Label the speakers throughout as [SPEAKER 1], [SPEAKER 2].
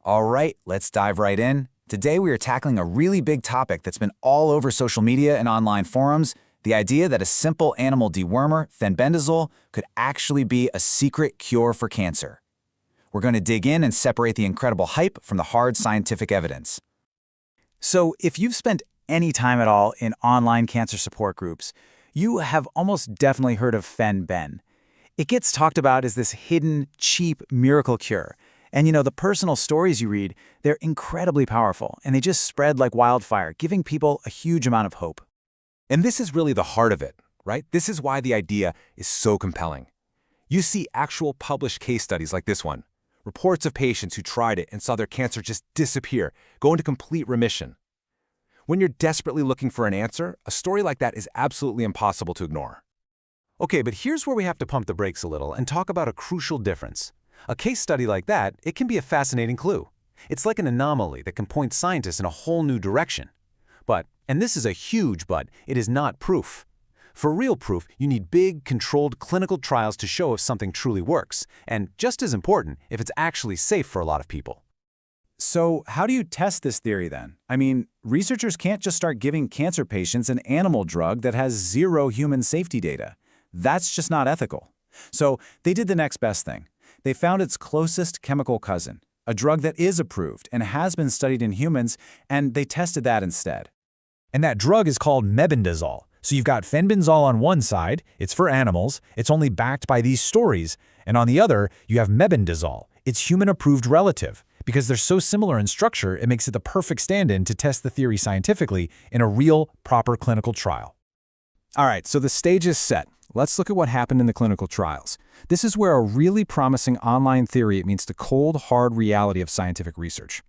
[SPEAKER 1] All right, let's dive right in. Today we are tackling a really big topic that's been all over social media and online forums, the idea that a simple animal dewormer, fenbendazole, could actually be a secret cure for cancer. We're going to dig in and separate the incredible hype from the hard scientific evidence. So if you've spent any time at all in online cancer support groups, you have almost definitely heard of FENBEN. It gets talked about as this hidden, cheap miracle cure. And the personal stories you read, they're incredibly powerful, and they just spread like wildfire, giving people a huge amount of hope.
[SPEAKER 2] And this is really the heart of it, right? This is why the idea is so compelling. You see actual published case studies like this one, reports of patients who tried it and saw their cancer just disappear, go into complete remission. When you're desperately looking for an answer, a story like that is absolutely impossible to ignore. Okay, but here's where we have to pump the brakes a little and talk about a crucial difference. A case study like that, it can be a fascinating clue. It's like an anomaly that can point scientists in a whole new direction. But, and this is a huge but, it is not proof. For real proof, you need big, controlled clinical trials to show if something truly works, and just as important, if it's actually safe for a lot of people.
[SPEAKER 1] So how do you test this theory then? I mean, researchers can't just start giving cancer patients an animal drug that has zero human safety data. That's just not ethical. So they did the next best thing. They found its closest chemical cousin, a drug that is approved and has been studied in humans, and they tested that instead.
[SPEAKER 3] And that drug is called mebendazole. So you've got fenbendazole on one side, it's for animals, it's only backed by these stories, and on the other, you have mebendazole, its human-approved relative. Because they're so similar in structure, it makes it the perfect stand-in to test the theory scientifically in a real, proper clinical trial.
[SPEAKER 4] All right, so the stage is set. Let's look at what happened in the clinical trials. This is where a really promising online theory meets the cold, hard reality of scientific research.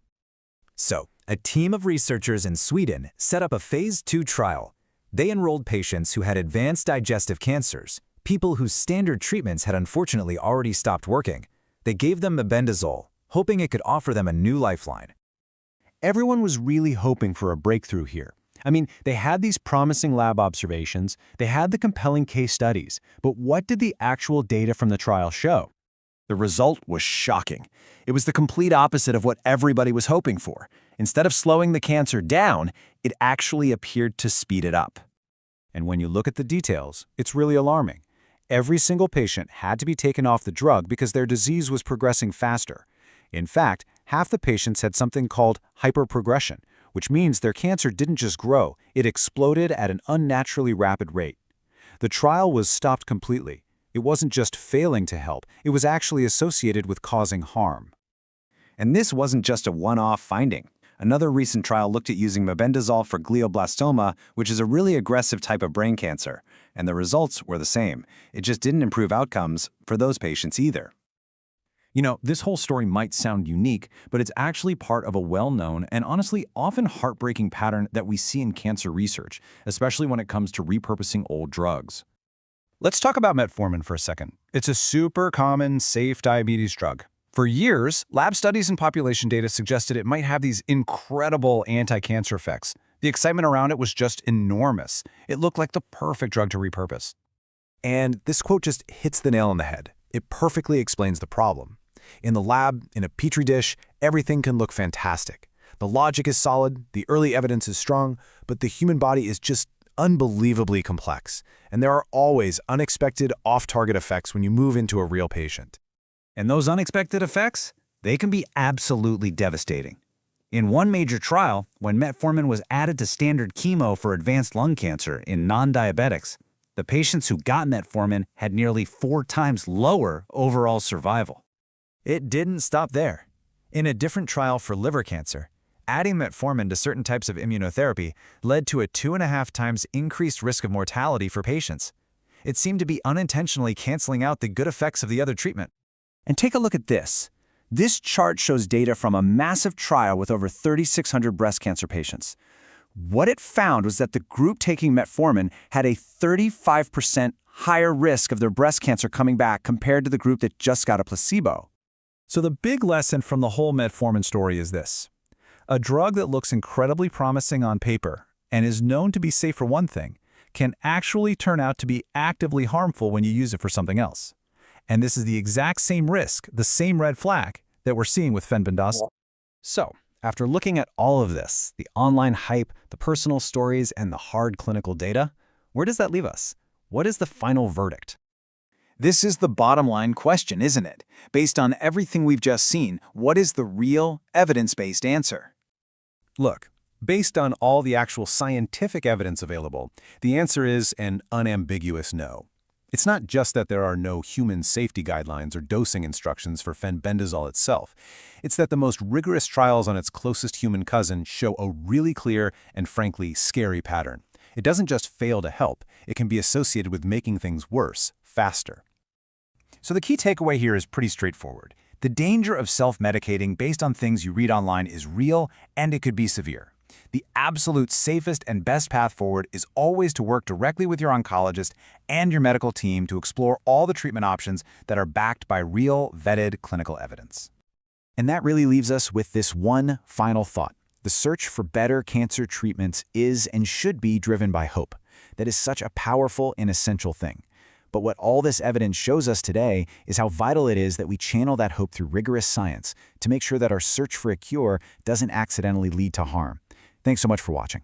[SPEAKER 5] So, a team of researchers in Sweden set up a phase 2 trial. They enrolled patients who had advanced digestive cancers, people whose standard treatments had unfortunately already stopped working. They gave them mebendazole, hoping it could offer them a new lifeline.
[SPEAKER 4] Everyone was really hoping for a breakthrough here. I mean, they had these promising lab observations, they had the compelling case studies, but what did the actual data from the trial show?
[SPEAKER 6] The result was shocking. It was the complete opposite of what everybody was hoping for. Instead of slowing the cancer down, it actually appeared to speed it up.
[SPEAKER 4] And when you look at the details, it's really alarming. Every single patient had to be taken off the drug because their disease was progressing faster. In fact, half the patients had something called hyperprogression, which means their cancer didn't just grow, it exploded at an unnaturally rapid rate. The trial was stopped completely. It wasn't just failing to help, it was actually associated with causing harm.
[SPEAKER 6] And this wasn't just a one-off finding. Another recent trial looked at using mebendazole for glioblastoma, which is a really aggressive type of brain cancer, and the results were the same. It just didn't improve outcomes for those patients either.
[SPEAKER 4] This whole story might sound unique, but it's actually part of a well-known and honestly often heartbreaking pattern that we see in cancer research, especially when it comes to repurposing old drugs. Let's talk about metformin for a second. It's a super common, safe diabetes drug. For years, lab studies and population data suggested it might have these incredible anti-cancer effects. The excitement around it was just enormous. It looked like the perfect drug to repurpose.
[SPEAKER 3] And this quote just hits the nail on the head. It perfectly explains the problem. In the lab, in a petri dish, everything can look fantastic. The logic is solid, the early evidence is strong, but the human body is just unbelievably complex. And there are always unexpected off-target effects when you move into a real patient.
[SPEAKER 5] And those unexpected effects, they can be absolutely devastating. In one major trial, when metformin was added to standard chemo for advanced lung cancer in non-diabetics, the patients who got metformin had nearly 4 times lower overall survival. It didn't stop there. In a different trial for liver cancer, adding metformin to certain types of immunotherapy led to a 2.5 times increased risk of mortality for patients. It seemed to be unintentionally canceling out the good effects of the other treatment.
[SPEAKER 6] And take a look at this. This chart shows data from a massive trial with over 3,600 breast cancer patients. What it found was that the group taking metformin had a 35% higher risk of their breast cancer coming back compared to the group that just got a placebo.
[SPEAKER 3] So the big lesson from the whole metformin story is this. A drug that looks incredibly promising on paper and is known to be safe for one thing can actually turn out to be actively harmful when you use it for something else. And this is the exact same risk, the same red flag, that we're seeing with fenbendazole. So, after looking at all of this, the online hype, the personal stories, and the hard clinical data, where does that leave us? What is the final verdict?
[SPEAKER 1] This is the bottom line question, isn't it? Based on everything we've just seen, what is the real, evidence-based answer?
[SPEAKER 3] Look, based on all the actual scientific evidence available, the answer is an unambiguous no. It's not just that there are no human safety guidelines or dosing instructions for fenbendazole itself. It's that the most rigorous trials on its closest human cousin show a really clear and frankly scary pattern. It doesn't just fail to help, it can be associated with making things worse, faster.
[SPEAKER 1] So the key takeaway here is pretty straightforward. The danger of self-medicating based on things you read online is real, and it could be severe. The absolute safest and best path forward is always to work directly with your oncologist and your medical team to explore all the treatment options that are backed by real, vetted clinical evidence. And that really leaves us with this one final thought. The search for better cancer treatments is and should be driven by hope. That is such a powerful and essential thing. But what all this evidence shows us today is how vital it is that we channel that hope through rigorous science to make sure that our search for a cure doesn't accidentally lead to harm. Thanks so much for watching.